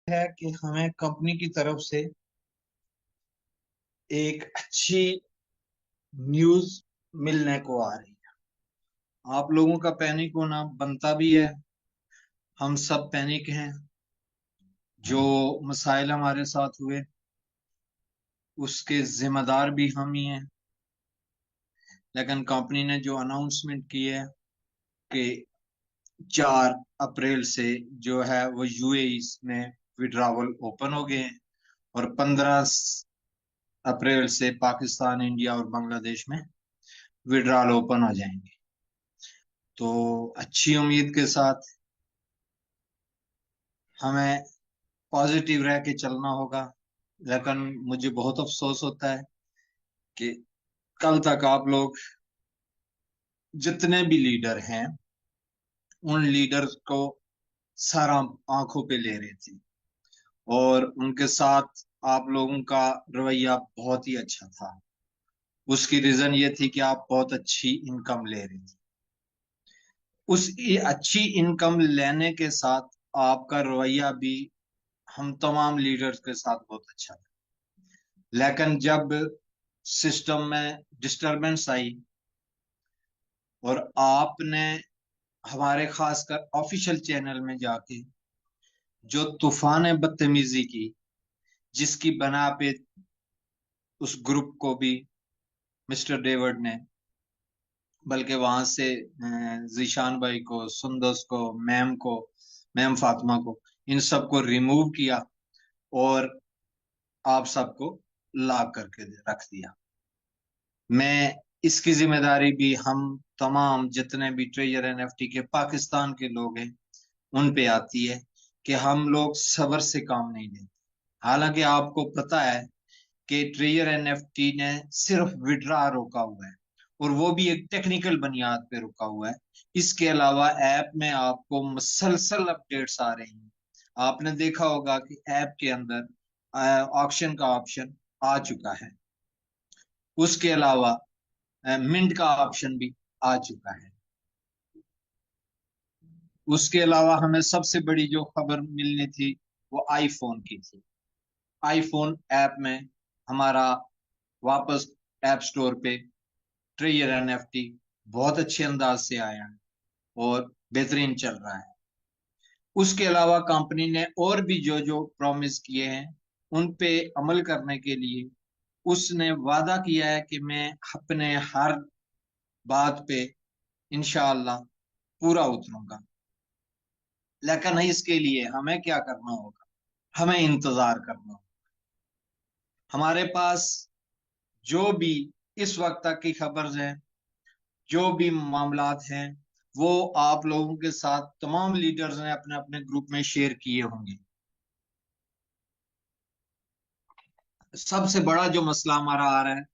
है कि हमें कंपनी की तरफ से एक अच्छी न्यूज मिलने को आ रही है। आप लोगों का पैनिक होना बनता भी है। हम सब पैनिक हैं। जो मसाइल हमारे साथ हुए उसके जिम्मेदार भी हम ही हैं। लेकिन कंपनी ने जो अनाउंसमेंट की है कि 4 अप्रैल से जो है वो यूएई में विड्रावल ओपन हो गए हैं और 15 अप्रैल से पाकिस्तान, इंडिया और बांग्लादेश में विड्रॉल ओपन हो जाएंगे। तो अच्छी उम्मीद के साथ हमें पॉजिटिव रह के चलना होगा। लेकिन मुझे बहुत अफसोस होता है कि कल तक आप लोग जितने भी लीडर हैं उन लीडर्स को सर आंखों पे ले रहे थे और उनके साथ आप लोगों का रवैया बहुत ही अच्छा था। उसकी रीजन ये थी कि आप बहुत अच्छी इनकम ले रहे थे। उस अच्छी इनकम लेने के साथ आपका रवैया भी हम तमाम लीडर्स के साथ बहुत अच्छा था। लेकिन जब सिस्टम में डिस्टरबेंस आई और आपने हमारे खासकर ऑफिशियल चैनल में जाके जो तूफान बदतमीजी की, जिसकी बना पे उस ग्रुप को भी मिस्टर डेविड ने, बल्कि वहां से जीशान भाई को, सुंदस को, मैम फातिमा को, इन सबको रिमूव किया और आप सबको लॉक करके रख दिया। मैं इसकी जिम्मेदारी भी हम तमाम जितने भी ट्रेजर एनएफटी के पाकिस्तान के लोग हैं उन पे आती है कि हम लोग सब्र से काम नहीं लेते। हालांकि आपको पता है कि ट्रेजर एनएफटी ने सिर्फ विड्रा रोका हुआ है और वो भी एक टेक्निकल बुनियाद पे रुका हुआ है। इसके अलावा ऐप में आपको मुसलसल अपडेट्स आ रही हैं। आपने देखा होगा कि ऐप के अंदर ऑक्शन का ऑप्शन आ चुका है। उसके अलावा मिंट का ऑप्शन भी आ चुका है। उसके अलावा हमें सबसे बड़ी जो खबर मिलनी थी वो आईफोन की थी। आईफोन ऐप में हमारा वापस ऐप स्टोर पे ट्रेजर एनएफटी बहुत अच्छे अंदाज से आया है और बेहतरीन चल रहा है। उसके अलावा कंपनी ने और भी जो जो प्रॉमिस किए हैं उन पे अमल करने के लिए उसने वादा किया है कि मैं अपने हर बात पे इंशाअल्लाह पूरा उतरूंगा। लेकिन इसके लिए हमें क्या करना होगा? हमें इंतजार करना होगा। हमारे पास जो भी इस वक्त तक की खबर है, जो भी मामलात हैं, वो आप लोगों के साथ तमाम लीडर्स ने अपने अपने ग्रुप में शेयर किए होंगे। सबसे बड़ा जो मसला हमारा आ रहा है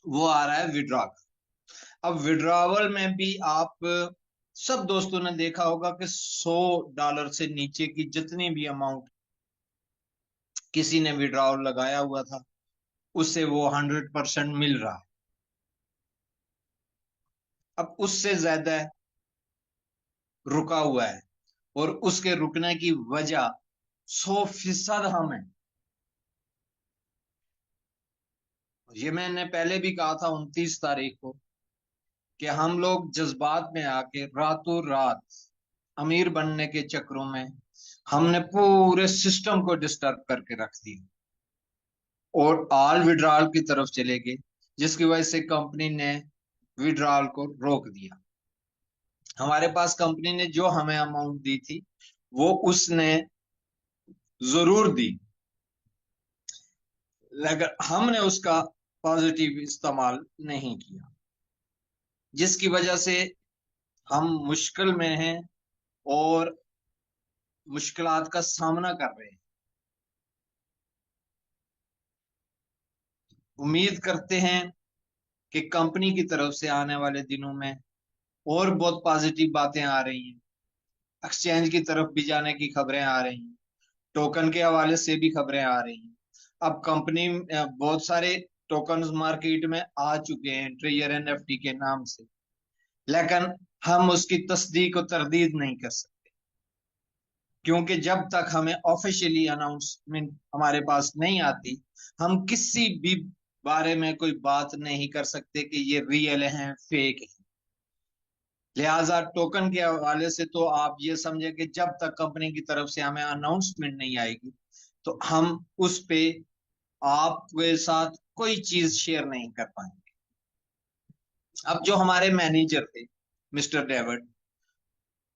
वो आ रहा है विड्रॉ का। अब विड्रॉवल में भी आप सब दोस्तों ने देखा होगा कि $100 से नीचे की जितनी भी अमाउंट किसी ने विड्रॉवल लगाया हुआ था उससे वो 100% मिल रहा है। अब उससे ज्यादा रुका हुआ है और उसके रुकने की वजह 100% हम है। ये मैंने पहले भी कहा था 29 तारीख को कि हम लोग जज्बात में आके रातों रात अमीर बनने के चक्रों में हमने पूरे सिस्टम को डिस्टर्ब करके रख दिया और ऑल विड्रॉल की तरफ चले गए, जिसकी वजह से कंपनी ने विड्रॉल को रोक दिया। हमारे पास कंपनी ने जो हमें अमाउंट दी थी वो उसने जरूर दी, लेकिन हमने उसका पॉजिटिव इस्तेमाल नहीं किया, जिसकी वजह से हम मुश्किल में हैं और मुश्किलात का सामना कर रहे हैं। उम्मीद करते हैं कि कंपनी की तरफ से आने वाले दिनों में और बहुत पॉजिटिव बातें आ रही हैं। एक्सचेंज की तरफ भी जाने की खबरें आ रही हैं। टोकन के हवाले से भी खबरें आ रही हैं। अब कंपनी बहुत सारे टोकन मार्केट में आ चुके हैं ट्रेजर एनएफटी के नाम से, लेकिन हम उसकी तस्दीक और तरदीद नहीं कर सकते। क्योंकि जब तक हमें ऑफिशियली अनाउंसमेंट हमारे पास नहीं आती, हम किसी भी बारे में कोई बात नहीं कर सकते कि ये रियल है फेक है। लिहाजा टोकन के हवाले से तो आप ये समझे कि जब तक कंपनी की तरफ से हमें अनाउंसमेंट नहीं आएगी तो हम उस पे आपके साथ कोई चीज शेयर नहीं कर पाएंगे। अब जो हमारे मैनेजर थे मिस्टर डेविड,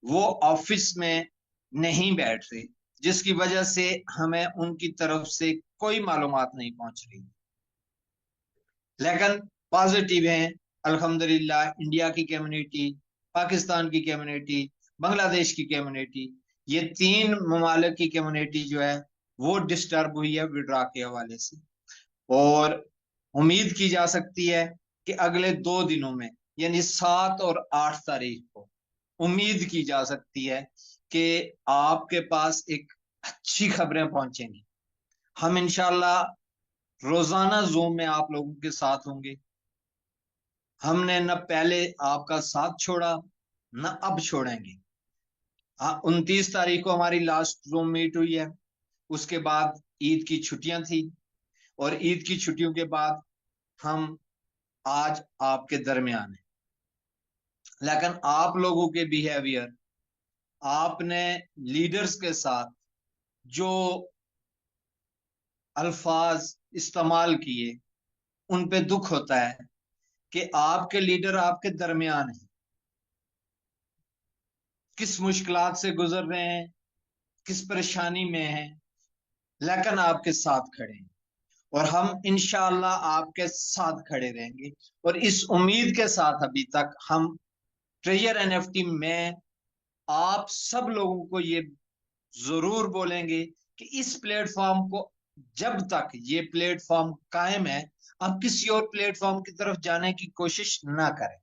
वो ऑफिस में नहीं बैठ रहे, जिसकी वजह से हमें उनकी तरफ से कोई मालूमात नहीं पहुंच रही। लेकिन पॉजिटिव हैं, अल्हम्दुलिल्लाह। इंडिया की कम्युनिटी, पाकिस्तान की कम्युनिटी, बांग्लादेश की कम्युनिटी, ये तीन ममालिक की कम्युनिटी जो है वो डिस्टर्ब हुई है विड्रा के हवाले से। और उम्मीद की जा सकती है कि अगले 2 दिनों में, यानी 7 और 8 तारीख को, उम्मीद की जा सकती है कि आपके पास एक अच्छी खबरें पहुंचेंगी। हम इंशाल्लाह रोजाना जूम में आप लोगों के साथ होंगे। हमने न पहले आपका साथ छोड़ा, न अब छोड़ेंगे। हाँ, 29 तारीख को हमारी लास्ट जूम मीट हुई है। उसके बाद ईद की छुट्टियां थी, और ईद की छुट्टियों के बाद हम आज आपके दरमियान है। लेकिन आप लोगों के बिहेवियर, आपने लीडर्स के साथ जो अल्फाज इस्तेमाल किए, उन पे दुख होता है कि आपके लीडर आपके दरमियान है, किस मुश्किलात से गुजर रहे हैं, किस परेशानी में हैं, लेकिन आपके साथ खड़े हैं। और हम इंशाअल्लाह आपके साथ खड़े रहेंगे। और इस उम्मीद के साथ अभी तक हम ट्रेजर एनएफटी में आप सब लोगों को ये जरूर बोलेंगे कि इस प्लेटफॉर्म को, जब तक ये प्लेटफॉर्म कायम है, आप किसी और प्लेटफॉर्म की तरफ जाने की कोशिश ना करें।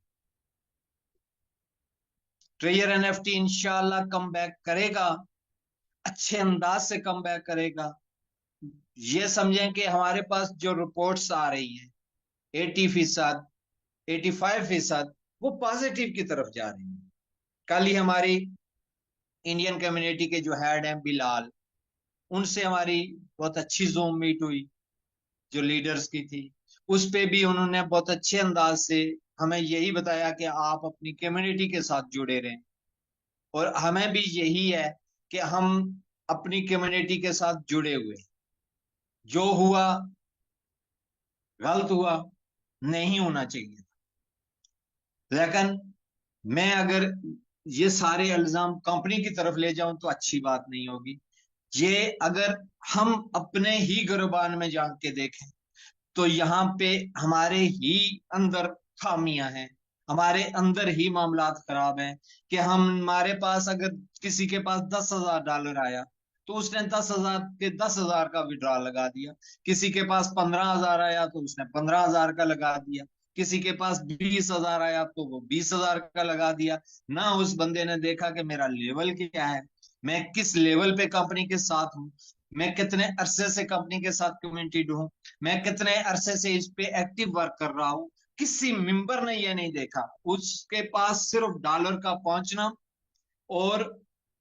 ट्रेजर एनएफटी इंशाल्लाह कम बैक करेगा, अच्छे अंदाज से कम बैक करेगा। ये समझें कि हमारे पास जो रिपोर्ट्स आ रही हैं, 80%, 85% वो पॉजिटिव की तरफ जा रही है। कल ही हमारी इंडियन कम्युनिटी के जो हेड हैं बिलाल, उनसे हमारी बहुत अच्छी जूम मीट हुई जो लीडर्स की थी। उस पे भी उन्होंने बहुत अच्छे अंदाज से हमें यही बताया कि आप अपनी कम्युनिटी के साथ जुड़े रहें। और हमें भी यही है कि हम अपनी कम्युनिटी के साथ जुड़े हुए। जो हुआ गलत हुआ, नहीं होना चाहिए। लेकिन मैं अगर ये सारे इल्जाम कंपनी की तरफ ले जाऊं तो अच्छी बात नहीं होगी। ये अगर हम अपने ही गिरबान में जान के देखें तो यहाँ पे हमारे ही अंदर खामियां हैं, हमारे अंदर ही मामलात खराब हैं। कि हम, हमारे पास अगर किसी के पास $10,000 आया तो उसने 10,000 के 10,000 का विड्रॉ लगा दिया। किसी के पास 15,000 आया तो उसने 15,000 का लगा दिया। किसी के पास 20,000 आया तो वो 20,000 का लगा दिया। ना उस बंदे ने देखा कि मेरा लेवल क्या है, मैं किस लेवल पे कंपनी के साथ हूँ, मैं कितने अरसे से कंपनी के साथ कमिटेड हूँ, मैं कितने अरसे से इस पे एक्टिव वर्क कर रहा हूँ। किसी मेंबर ने ये नहीं देखा। उसके पास सिर्फ डॉलर का पहुंचना और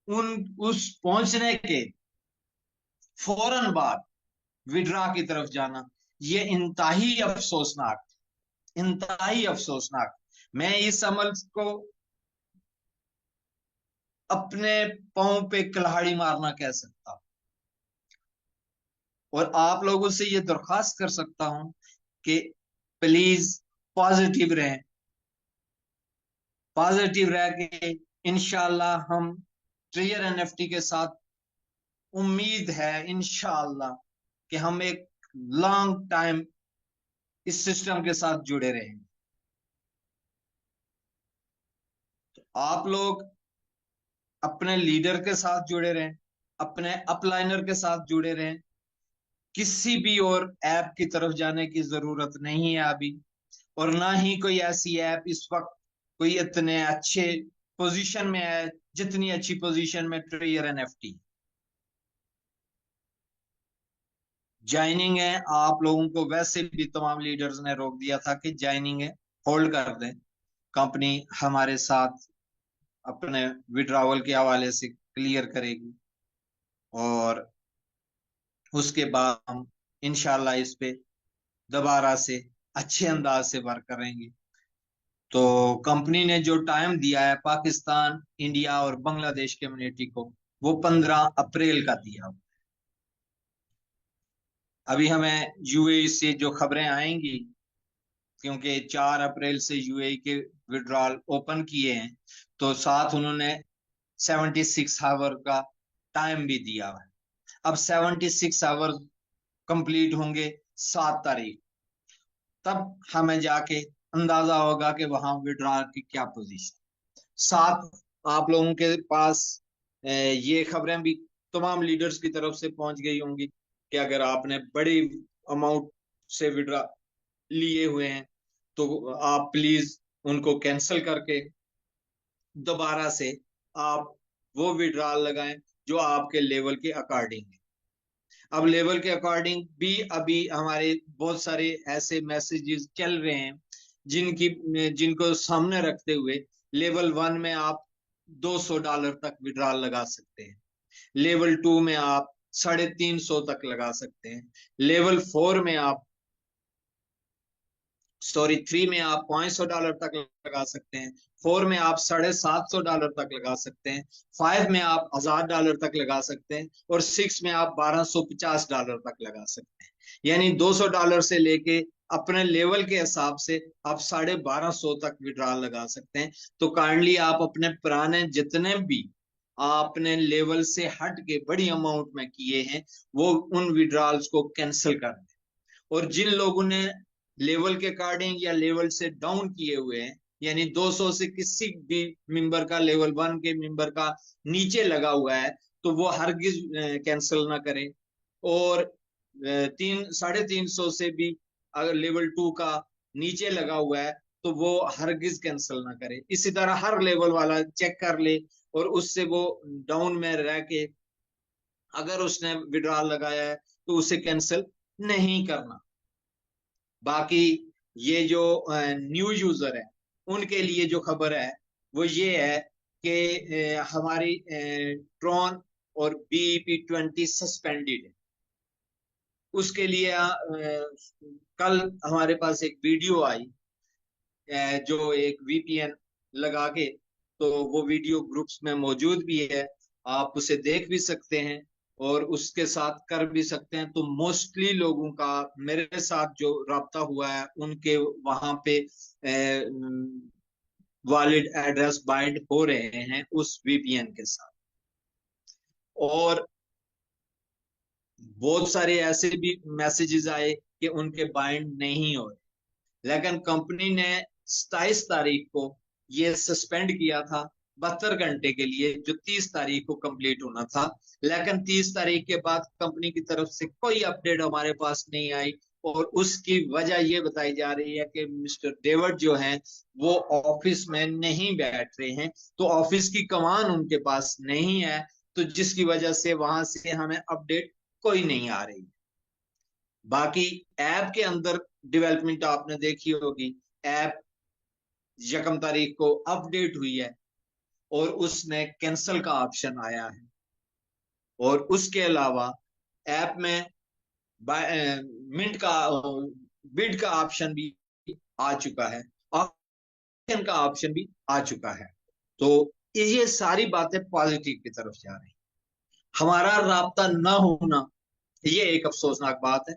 उन उस पहुंचने के फौरन बाद विड्रा की तरफ जाना, ये इंतहाई अफसोसनाक, इंतहाई अफसोसनाक। मैं इस अमल को अपने पांव पे कुल्हाड़ी मारना कह सकता हूं। और आप लोगों से ये दरख्वास्त कर सकता हूं कि प्लीज पॉजिटिव रहें। पॉजिटिव रह के इंशाल्लाह हम ट्रेजर एनएफटी के साथ, उम्मीद है इंशाल्लाह कि हम एक लॉन्ग टाइम इस सिस्टम के साथ जुड़े रहेंगे। आप लोग अपने लीडर के साथ जुड़े रहें, अपने अपलाइनर के साथ जुड़े रहें। किसी भी और ऐप की तरफ जाने की जरूरत नहीं है अभी। और ना ही कोई ऐसी ऐप इस वक्त कोई इतने अच्छे पोजीशन में है जितनी अच्छी पोजीशन में ट्रेजर एनएफटी। ज्वाइनिंग है, आप लोगों को वैसे भी तमाम लीडर्स ने रोक दिया था कि ज्वाइनिंग है, होल्ड कर दें। कंपनी हमारे साथ अपने विड्रावल के हवाले से क्लियर करेगी। और उसके बाद हम इंशाल्लाह इस पे दोबारा से अच्छे अंदाज से वर्क करेंगे। तो कंपनी ने जो टाइम दिया है पाकिस्तान, इंडिया और बांग्लादेश कम्युनिटी को, वो 15 अप्रैल का दिया। अभी हमें यूएई से जो खबरें आएंगी, क्योंकि 4 अप्रैल से यूएई के विड्रॉल ओपन किए हैं, तो साथ उन्होंने 76 आवर का टाइम भी दिया है। अब 76 आवर कंप्लीट होंगे 7 तारीख, तब हमें जाके अंदाजा होगा कि वहां विड्रॉल की क्या पोजीशन। साथ आप लोगों के पास ये खबरें भी तमाम लीडर्स की तरफ से पहुंच गई होंगी कि अगर आपने बड़ी अमाउंट से विड्रॉ लिए हुए हैं तो आप प्लीज उनको कैंसिल करके दोबारा से आप वो विड्रॉल लगाएं जो आपके लेवल के अकॉर्डिंग है। अब लेवल के अकॉर्डिंग भी अभी हमारे बहुत सारे ऐसे मैसेजेस चल रहे हैं जिनको सामने रखते हुए लेवल 1 में आप $200 तक विड्रॉल लगा सकते हैं, लेवल 2 में आप 350 तक लगा सकते हैं, लेवल 4 में आप स्टोरी 3 में आप $500 तक लगा सकते हैं, 4 में आप $750 तक लगा सकते हैं, 5 में आप $1000 तक लगा सकते हैं, और 6 में आप $1250 तक लगा सकते हैं। यानी $200 से लेके अपने लेवल के हिसाब से आप 1250 तक विड्रॉल लगा सकते हैं। तो काइंडली आप अपने पुराने जितने भी आपने लेवल से हट के बड़ी अमाउंट में किए हैं, वो उन विड्रॉल्स को कैंसिल कर दें। और जिन लोगों ने लेवल के अकॉर्डिंग या लेवल से डाउन किए हुए हैं, यानी 200 से किसी भी मेंबर का, लेवल 1 के मेंबर का नीचे लगा हुआ है, तो वो हरगिज कैंसिल ना करें। और 350 से भी अगर लेवल 2 का नीचे लगा हुआ है तो वो हरगिज कैंसिल ना करे। इसी तरह हर लेवल वाला चेक कर ले और उससे वो डाउन में रह के अगर उसने विड्रॉल लगाया है तो उसे कैंसिल नहीं करना। बाकी ये जो न्यू यूजर है उनके लिए जो खबर है वो ये है कि हमारी ट्रॉन और BEP20 सस्पेंडेड है। उसके लिए कल हमारे पास एक वीडियो आई जो एक VPN लगा के, तो वो वीडियो ग्रुप्स में मौजूद भी है, आप उसे देख भी सकते हैं और उसके साथ कर भी सकते हैं। तो मोस्टली लोगों का मेरे साथ जो राब्ता हुआ है उनके वहां पे वैलिड एड्रेस बाइंड हो रहे हैं उस VPN के साथ। और बहुत सारे ऐसे भी मैसेजेस आए कि उनके बाइंड नहीं हो रहे, लेकिन कंपनी ने 27 तारीख को ये सस्पेंड किया था 72 घंटे के लिए, जो 30 तारीख को कंप्लीट होना था। लेकिन 30 तारीख के बाद कंपनी की तरफ से कोई अपडेट हमारे पास नहीं आई, और उसकी वजह ये बताई जा रही है कि मिस्टर डेविड जो हैं वो ऑफिस में नहीं बैठ रहे हैं, तो ऑफिस की कमान उनके पास नहीं है, तो जिसकी वजह से वहां से हमें अपडेट कोई नहीं आ रही। बाकी ऐप के अंदर डेवलपमेंट आपने देखी होगी, ऐप 1 तारीख को अपडेट हुई है और उसमें कैंसल का ऑप्शन आया है। और उसके अलावा ऐप में मिंट का बिड का ऑप्शन भी आ चुका है, ऑप्शन का ऑप्शन भी आ चुका है। तो ये सारी बातें पॉजिटिव की तरफ जा रही। हमारा राब्ता न होना, ये एक अफसोसनाक बात है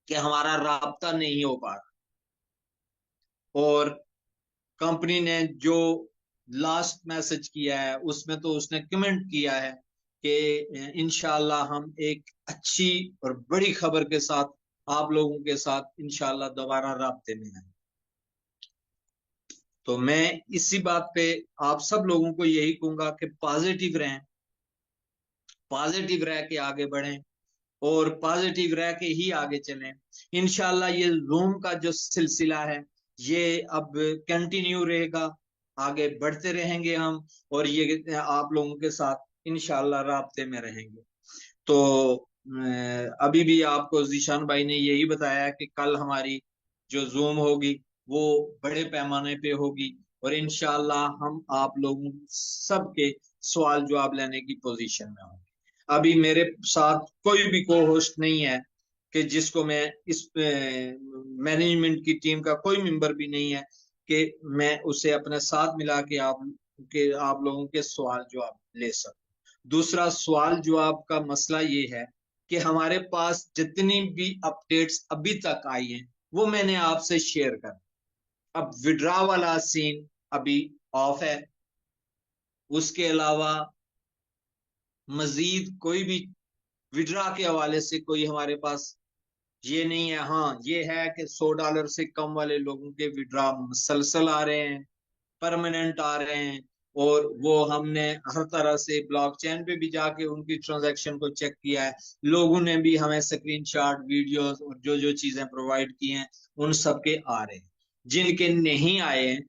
कि हमारा राब्ता नहीं हो पा रहा। और कंपनी ने जो लास्ट मैसेज किया है उसमें तो उसने कमेंट किया है कि इंशाल्लाह हम एक अच्छी और बड़ी खबर के साथ आप लोगों के साथ इंशाल्लाह दोबारा राब्ते में हैं। तो मैं इसी बात पे आप सब लोगों को यही कहूंगा कि पॉजिटिव रहें, पॉजिटिव रह के आगे बढ़ें और पॉजिटिव रह के ही आगे चलें। इंशाल्लाह ये जूम का जो सिलसिला है ये अब कंटिन्यू रहेगा, आगे बढ़ते रहेंगे हम, और ये आप लोगों के साथ इंशाल्लाह राब्ते में रहेंगे। तो अभी भी आपको जीशान भाई ने यही बताया कि कल हमारी जो जूम होगी वो बड़े पैमाने पे होगी, और इंशाल्लाह हम आप लोगों सबके सवाल जवाब लेने की पोजीशन में होंगे। अभी मेरे साथ कोई भी को होस्ट नहीं है कि जिसको मैं इस मैनेजमेंट की टीम का कोई मेंबर भी नहीं है कि मैं उसे अपने साथ मिला के आप लोगों के सवाल जवाब ले सकूं। दूसरा सवाल जवाब का मसला ये है कि हमारे पास जितनी भी अपडेट्स अभी तक आई हैं वो मैंने आपसे शेयर कर। अब विड्रा वाला सीन अभी ऑफ है। उसके अलावा मजीद कोई भी विड्रा के हवाले से कोई हमारे पास ये नहीं है। हाँ, ये है कि $100 से कम वाले लोगों के विड्रा मुसलसल आ रहे हैं, परमानेंट आ रहे हैं। और वो हमने हर तरह से ब्लॉकचेन पे भी जाके उनकी ट्रांजैक्शन को चेक किया है। लोगों ने भी हमें स्क्रीनशॉट, वीडियोस और जो जो चीजें प्रोवाइड की हैं उन सब के आ रहे हैं। जिनके नहीं आए हैं,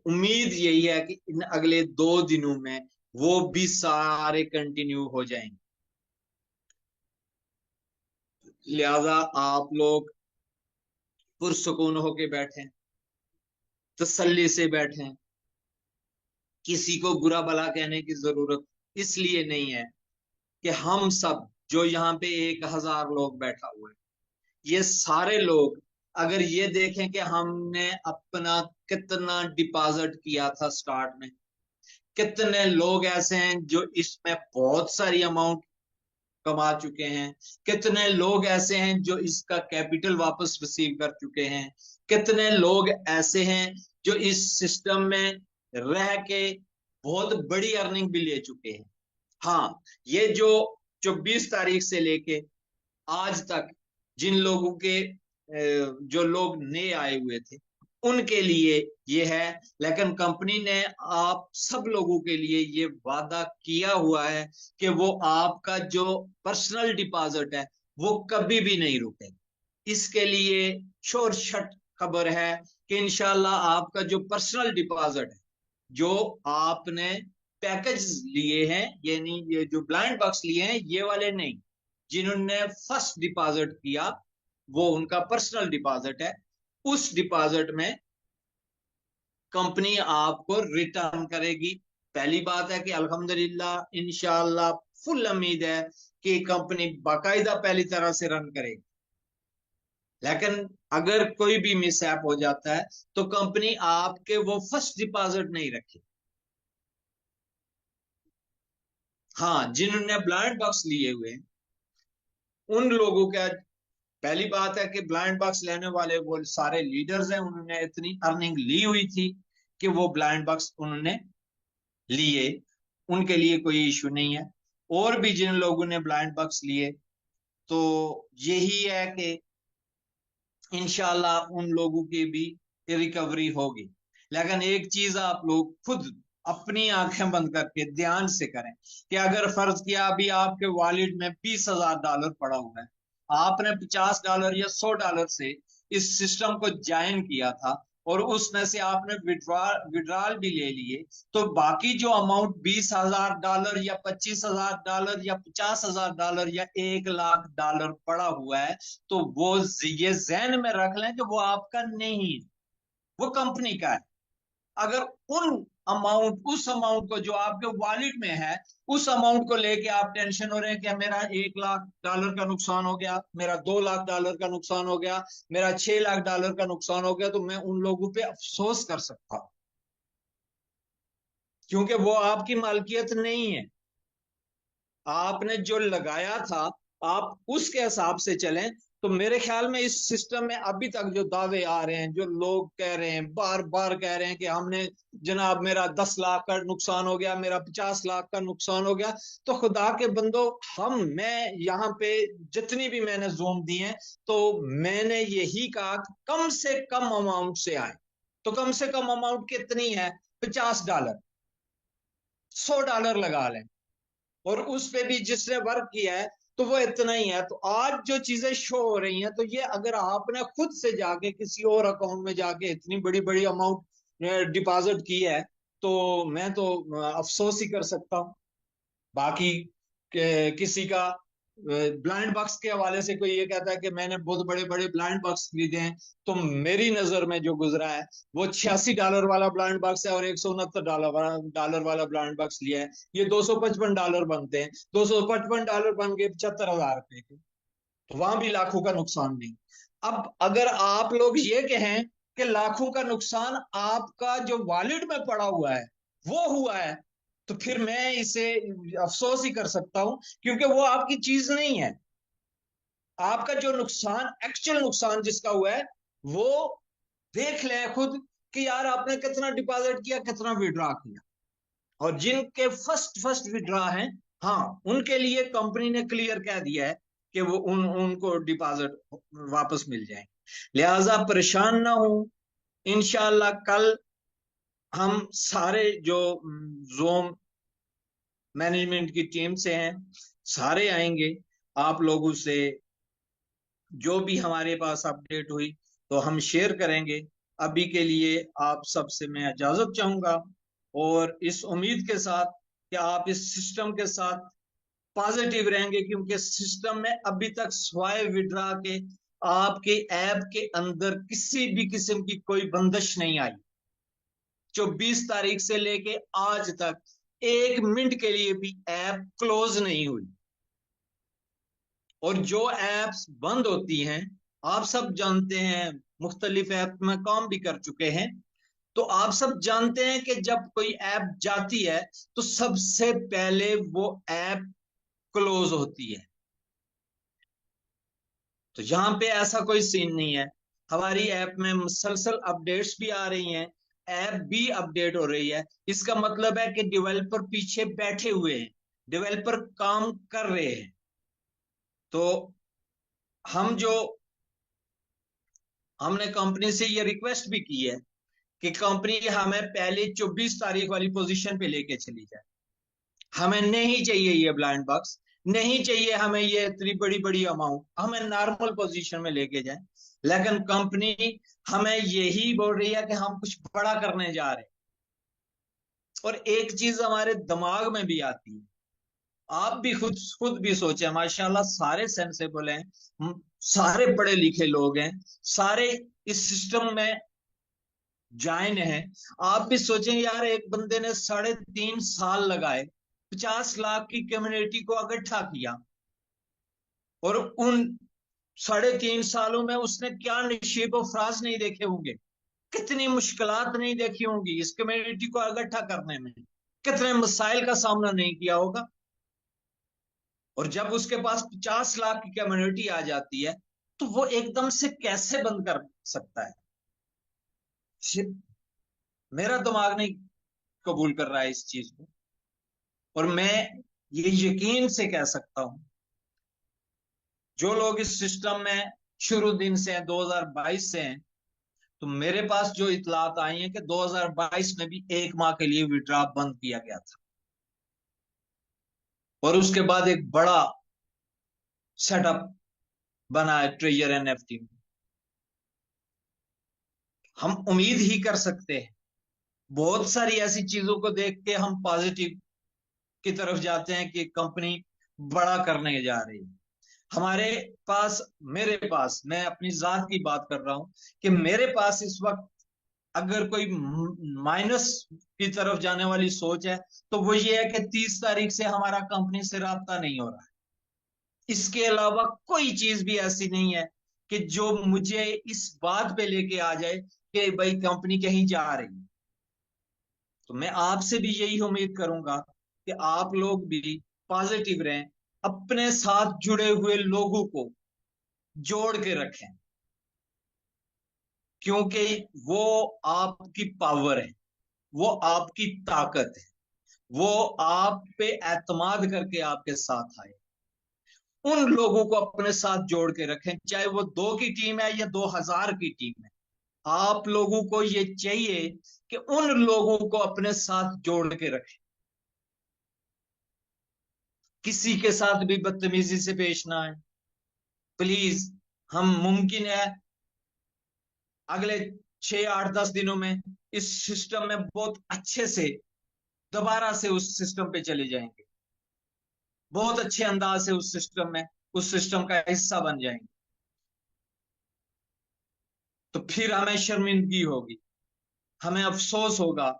उम्मीद यही है कि इन अगले 2 दिनों में वो भी सारे कंटिन्यू हो जाएंगे। लिहाजा आप लोग पुरसुकून होके बैठे, तसल्ली से बैठे। किसी को बुरा भला कहने की जरूरत इसलिए नहीं है कि हम सब जो यहाँ पे 1,000 लोग बैठा हुए हैं, ये सारे लोग अगर ये देखें कि हमने अपना कितना डिपॉजिट किया था स्टार्ट में, कितने लोग ऐसे हैं जो इसमें बहुत सारी अमाउंट कमा चुके हैं, कितने लोग ऐसे हैं जो इसका कैपिटल वापस रिसीव कर चुके हैं, कितने लोग ऐसे हैं जो इस सिस्टम में रह के बहुत बड़ी अर्निंग भी ले चुके हैं। हाँ, ये जो 24 तारीख से लेके आज तक जिन लोगों के जो लोग नए आए हुए थे उनके लिए ये है। लेकिन कंपनी ने आप सब लोगों के लिए ये वादा किया हुआ है कि वो आपका जो पर्सनल डिपॉजिट है वो कभी भी नहीं रुकेगा। इसके लिए शोर शट खबर है कि इंशाल्लाह आपका जो पर्सनल डिपॉजिट है, जो आपने पैकेज लिए हैं, यानी ये जो ब्लाइंड बॉक्स लिए हैं ये वाले नहीं, जिन्होंने फर्स्ट डिपॉजिट किया वो उनका पर्सनल डिपॉजिट है, उस डिपॉजिट में कंपनी आपको रिटर्न करेगी। पहली बात है कि अल्हम्दुलिल्लाह इंशाल्लाह फुल उम्मीद है कि कंपनी बाकायदा पहली तरह से रन करेगी। लेकिन अगर कोई भी मिसहैप हो जाता है तो कंपनी आपके वो फर्स्ट डिपॉजिट नहीं रखेगी। हाँ, जिन्होंने ब्लाइंड बॉक्स लिए हुए हैं उन लोगों का पहली बात है कि ब्लाइंड बॉक्स लेने वाले वो सारे लीडर्स हैं, उन्होंने इतनी अर्निंग ली हुई थी कि वो ब्लाइंड बॉक्स उन्होंने लिए, उनके लिए कोई इशू नहीं है। और भी जिन लोगों ने ब्लाइंड बॉक्स लिए तो यही है कि इंशाल्लाह उन लोगों की भी रिकवरी होगी। लेकिन एक चीज आप लोग खुद अपनी आंखें बंद करके ध्यान से करें कि अगर फर्ज किया अभी आपके वॉलेट में $20,000 पड़ा हुआ है, आपने $50 या $100 से इस सिस्टम को ज्वाइन किया था और उसमें से आपने विड्रॉल भी ले लिए, तो बाकी जो अमाउंट $20,000 या $25,000 या $50,000 या $1,00,000 पड़ा हुआ है, तो वो ये जहन में रख लें कि वो आपका नहीं है, वो कंपनी का है। अगर उस अमाउंट को जो आपके वॉलेट में है, उस अमाउंट को लेके आप टेंशन हो रहे हैं कि मेरा $1,00,000 का नुकसान हो गया, मेरा $2,00,000 का नुकसान हो गया, मेरा $6,00,000 का नुकसान हो गया, तो मैं उन लोगों पे अफसोस कर सकता हूं क्योंकि वो आपकी मालकियत नहीं है। आपने जो लगाया था आप उसके हिसाब से चलें। तो मेरे ख्याल में इस सिस्टम में अभी तक जो दावे आ रहे हैं, जो लोग कह रहे हैं, बार बार कह रहे हैं कि हमने जनाब मेरा 10 लाख का नुकसान हो गया, मेरा 50 लाख का नुकसान हो गया, तो खुदा के बंदो, मैं यहाँ पे जितनी भी मैंने जूम दी है तो मैंने यही कहा कि कम से कम अमाउंट से आए। तो कम से कम अमाउंट कितनी है? $50, $100 लगा लें, और उस पे भी जिसने वर्क किया है तो वो इतना ही है। तो आज जो चीजें शो हो रही हैं, तो ये अगर आपने खुद से जाके किसी और अकाउंट में जाके इतनी बड़ी बड़ी अमाउंट डिपॉजिट की है तो मैं तो अफसोस ही कर सकता हूँ। बाकी किसी का ब्लाइंड बक्स के हवाले से कोई ये कहता है कि मैंने बहुत बड़े बड़े ब्लाइंड बक्स खरीदे हैं, तो मेरी नजर में जो गुजरा है वो $86 वाला ब्लाइंड बक्स है और $169 वाला ब्लाइंड बक्स लिया है। ये $255 बनते हैं, $255 बन गए $75,000 के, तो वहां भी लाखों का नुकसान नहीं। अब अगर आप लोग ये कहें कि लाखों का नुकसान आपका जो वॉलेट में पड़ा हुआ है वो हुआ है, तो फिर मैं इसे अफसोस ही कर सकता हूं, क्योंकि वो आपकी चीज नहीं है। आपका जो नुकसान, एक्चुअल नुकसान जिसका हुआ है, वो देख ले खुद कि यार आपने कितना डिपॉजिट किया, कितना विड्रॉ किया। और जिनके फर्स्ट फर्स्ट विड्रॉ हैं, हाँ, उनके लिए कंपनी ने क्लियर कह दिया है कि वो उनको डिपॉजिट वापस मिल जाएंगे। लिहाजा परेशान ना हो, इंशाल्लाह कल हम सारे जो जोम मैनेजमेंट की टीम से हैं सारे आएंगे, आप लोगों से जो भी हमारे पास अपडेट हुई तो हम शेयर करेंगे। अभी के लिए आप सबसे मैं इजाजत चाहूंगा, और इस उम्मीद के साथ कि आप इस सिस्टम के साथ पॉजिटिव रहेंगे, क्योंकि सिस्टम में अभी तक स्वाय विड्रा के आपके ऐप के अंदर किसी भी किस्म की कोई बंदिश नहीं आई। 24 तारीख से लेके आज तक 1 मिनट के लिए भी ऐप क्लोज नहीं हुई। और जो एप्स बंद होती हैं, आप सब जानते हैं, मुख्तलिफ ऐप में काम भी कर चुके हैं, तो आप सब जानते हैं कि जब कोई ऐप जाती है तो सबसे पहले वो ऐप क्लोज होती है। तो यहां पे ऐसा कोई सीन नहीं है। हमारी ऐप में मुसलसल अपडेट्स भी आ रही हैं, ऐप भी अपडेट हो रही है। इसका मतलब है कि डेवलपर पीछे बैठे हुए हैं, डेवलपर काम कर रहे हैं। तो हम जो हमने कंपनी से ये रिक्वेस्ट भी की है कि कंपनी हमें पहले 24 तारीख वाली पोजीशन पे लेके चली जाए। हमें नहीं चाहिए ये ब्लाइंड बॉक्स, नहीं चाहिए हमें ये इतनी बड़ी बड़ी अमाउंट, हमें नॉर्मल पोजीशन में लेके जाए। लेकिन कंपनी हमें यही बोल रही है कि हम कुछ बड़ा करने जा रहे हैं। और एक चीज हमारे दिमाग में भी आती है, आप भी खुद खुद भी सोचे, माशाल्लाह सारे सेंसेबल हैं, सारे पढ़े लिखे लोग हैं, सारे इस सिस्टम में जाइन है। आप भी सोचें यार, एक बंदे ने 3.5 साल लगाए, 50 लाख की कम्युनिटी को इकट्ठा किया, और उन 3.5 सालों में उसने क्या नशीब और फराज नहीं देखे होंगे, कितनी मुश्किलात नहीं देखी होंगी इस कम्युनिटी को इकट्ठा करने में, कितने मसाइल का सामना नहीं किया होगा। और जब उसके पास 50 लाख की कम्युनिटी आ जाती है, तो वो एकदम से कैसे बंद कर सकता है? मेरा दिमाग नहीं कबूल कर रहा है इस चीज को। और मैं ये यकीन से कह सकता हूं, जो लोग इस सिस्टम में शुरू दिन से हैं, 2022 से हैं, तो मेरे पास जो इतलात आई है कि 2022 में भी 1 माह के लिए विड्रॉ बंद किया गया था, और उसके बाद एक बड़ा सेटअप बना है ट्रेजर एनएफटी में। हम उम्मीद ही कर सकते हैं, बहुत सारी ऐसी चीजों को देख के हम पॉजिटिव की तरफ जाते हैं कि कंपनी बड़ा करने जा रही है। हमारे पास, मेरे पास, मैं अपनी जात की बात कर रहा हूं कि मेरे पास इस वक्त अगर कोई माइनस की तरफ जाने वाली सोच है, तो वो ये है कि 30 तारीख से हमारा कंपनी से राब्ता नहीं हो रहा है। इसके अलावा कोई चीज भी ऐसी नहीं है कि जो मुझे इस बात पे लेके आ जाए कि भाई कंपनी कहीं जा रही है। तो मैं आपसे भी यही उम्मीद करूंगा कि आप लोग भी पॉजिटिव रहें, अपने साथ जुड़े हुए लोगों को जोड़ के रखें, क्योंकि वो आपकी पावर है, वो आपकी ताकत है, वो आप पे एतमाद करके आपके साथ आए। उन लोगों को अपने साथ जोड़ के रखें, चाहे वो 2 की टीम है या 2000 की टीम है। आप लोगों को ये चाहिए कि उन लोगों को अपने साथ जोड़ के रखें, किसी के साथ भी बदतमीजी से पेश ना आए प्लीज। हम मुमकिन है अगले 6 8 10 दिनों में इस सिस्टम में बहुत अच्छे से दोबारा से उस सिस्टम पे चले जाएंगे। बहुत अच्छे अंदाज से उस सिस्टम का हिस्सा बन जाएंगे, तो फिर हमें शर्मिंदगी होगी, हमें अफसोस होगा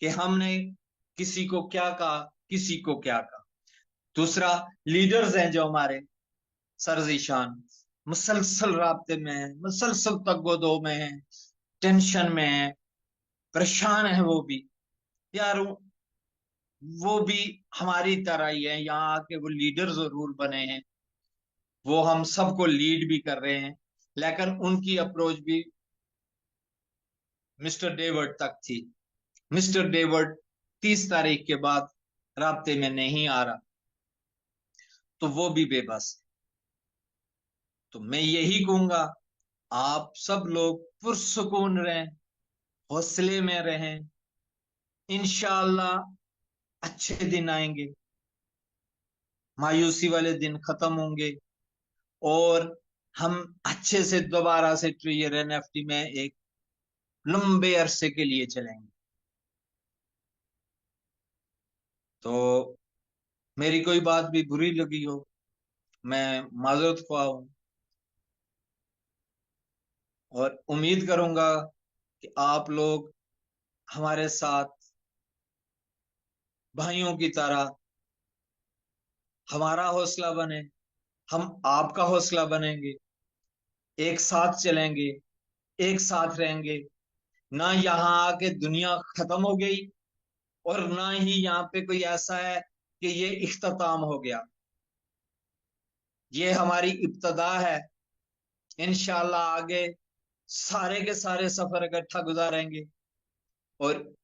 कि हमने किसी को क्या कहा, किसी को क्या कहा। दूसरा, लीडर्स हैं जो हमारे सरजीशान, मुसलसल राब्ते में है, मुसलसल तगोदो में है, टेंशन में है, परेशान है वो भी। यार वो भी हमारी तरह ही है, यहाँ आके वो लीडर जरूर बने हैं, वो हम सबको लीड भी कर रहे हैं, लेकिन उनकी अप्रोच भी मिस्टर डेविड तक थी। मिस्टर डेविड 30 तारीख के बाद राब्ते में नहीं आ रहा, तो वो भी बेबस है। तो मैं यही कहूंगा, आप सब लोग पुरसुकून रहें, हौसले में रहें, इंशाअल्लाह अच्छे दिन आएंगे, मायूसी वाले दिन खत्म होंगे, और हम अच्छे से दोबारा से ट्रियर एनएफटी में एक लंबे अरसे के लिए चलेंगे। तो मेरी कोई बात भी बुरी लगी हो, मैं माजरत ख्वाह हूं, और उम्मीद करूंगा कि आप लोग हमारे साथ भाइयों की तरह हमारा हौसला बने, हम आपका हौसला बनेंगे, एक साथ चलेंगे, एक साथ रहेंगे। ना यहाँ आके दुनिया खत्म हो गई, और ना ही यहाँ पे कोई ऐसा है कि ये इख्तिताम हो गया, ये हमारी इब्तदा है। इंशाल्लाह आगे सारे के सारे सफर इकट्ठा गुजारेंगे, और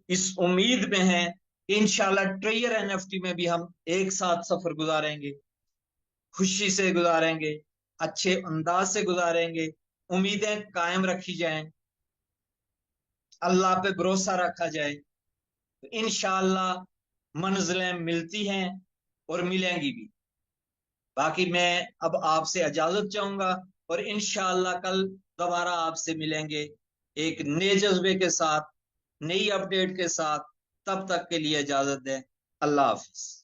इस उम्मीद में है कि इंशाल्लाह ट्रेयर एनएफटी में भी हम एक साथ सफर गुजारेंगे, खुशी से गुजारेंगे, अच्छे अंदाज से गुजारेंगे, उम्मीदें कायम रखी जाएं, अल्लाह पे भरोसा रखा जाए, तो इंशाल्लाह मंजिलें मिलती हैं और मिलेंगी भी। बाकी मैं अब आपसे इजाजत चाहूंगा, और इंशाल्लाह कल दोबारा आपसे मिलेंगे एक नए जज्बे के साथ, नई अपडेट के साथ। तब तक के लिए इजाजत दें। अल्लाह हाफिज।